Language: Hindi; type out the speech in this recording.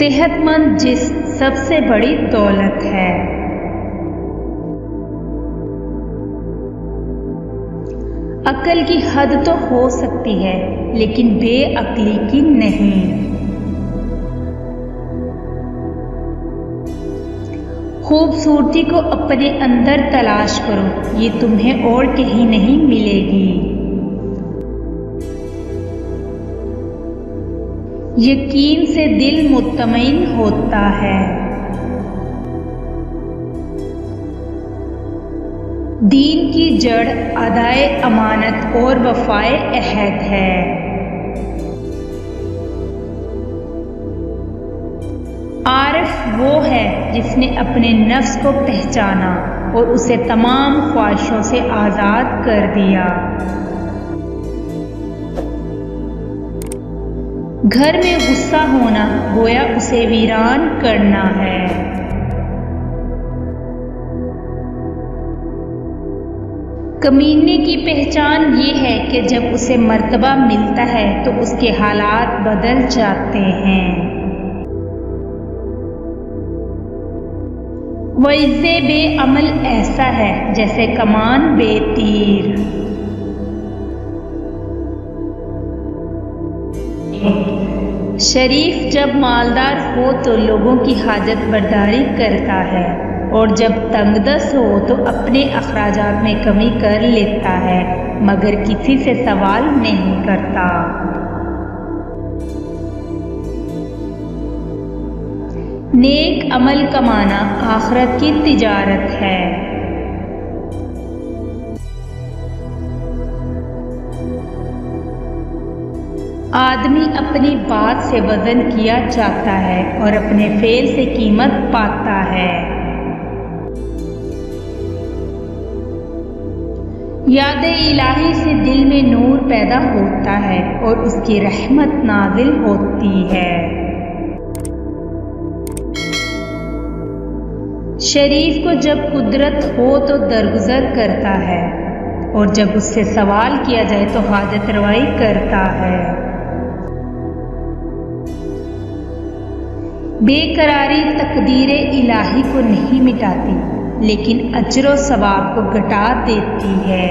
सेहतमंद जिस्म सबसे बड़ी दौलत है। अक्ल की हद तो हो सकती है, लेकिन बेअक्ली की नहीं। खूबसूरती को अपने अंदर तलाश करो, ये तुम्हें और कहीं नहीं मिलेगी। यकीन से दिल मुत्तमईन होता है। दीन की जड़ अदाए अमानत और वफाए अहद है। आरिफ वो है जिसने अपने नफ्स को पहचाना और उसे तमाम ख्वाहिशों से आज़ाद कर दिया। घर में गुस्सा होना गोया उसे वीरान करना है। कमीने की पहचान ये है कि जब उसे मर्तबा मिलता है तो उसके हालात बदल जाते हैं। वैसे बेअमल ऐसा है जैसे कमान बेतीर। शरीफ जब मालदार हो तो लोगों की हाजत बर्दारी करता है, और जब तंगदस्त हो तो अपने अखराजात में कमी कर लेता है, मगर किसी से सवाल नहीं करता। नेक अमल कमाना आखिरत की तिजारत है। आदमी अपनी बात से वजन किया जाता है और अपने फेल से कीमत पाता है। याद इलाही से दिल में नूर पैदा होता है और उसकी रहमत नाजिल होती है। शरीफ को जब कुदरत हो तो दरगुजर करता है, और जब उससे सवाल किया जाए तो हाजत रवाई करता है। बेकरारी तकदीर इलाही को नहीं मिटाती, लेकिन अजर व सवाब को घटा देती है।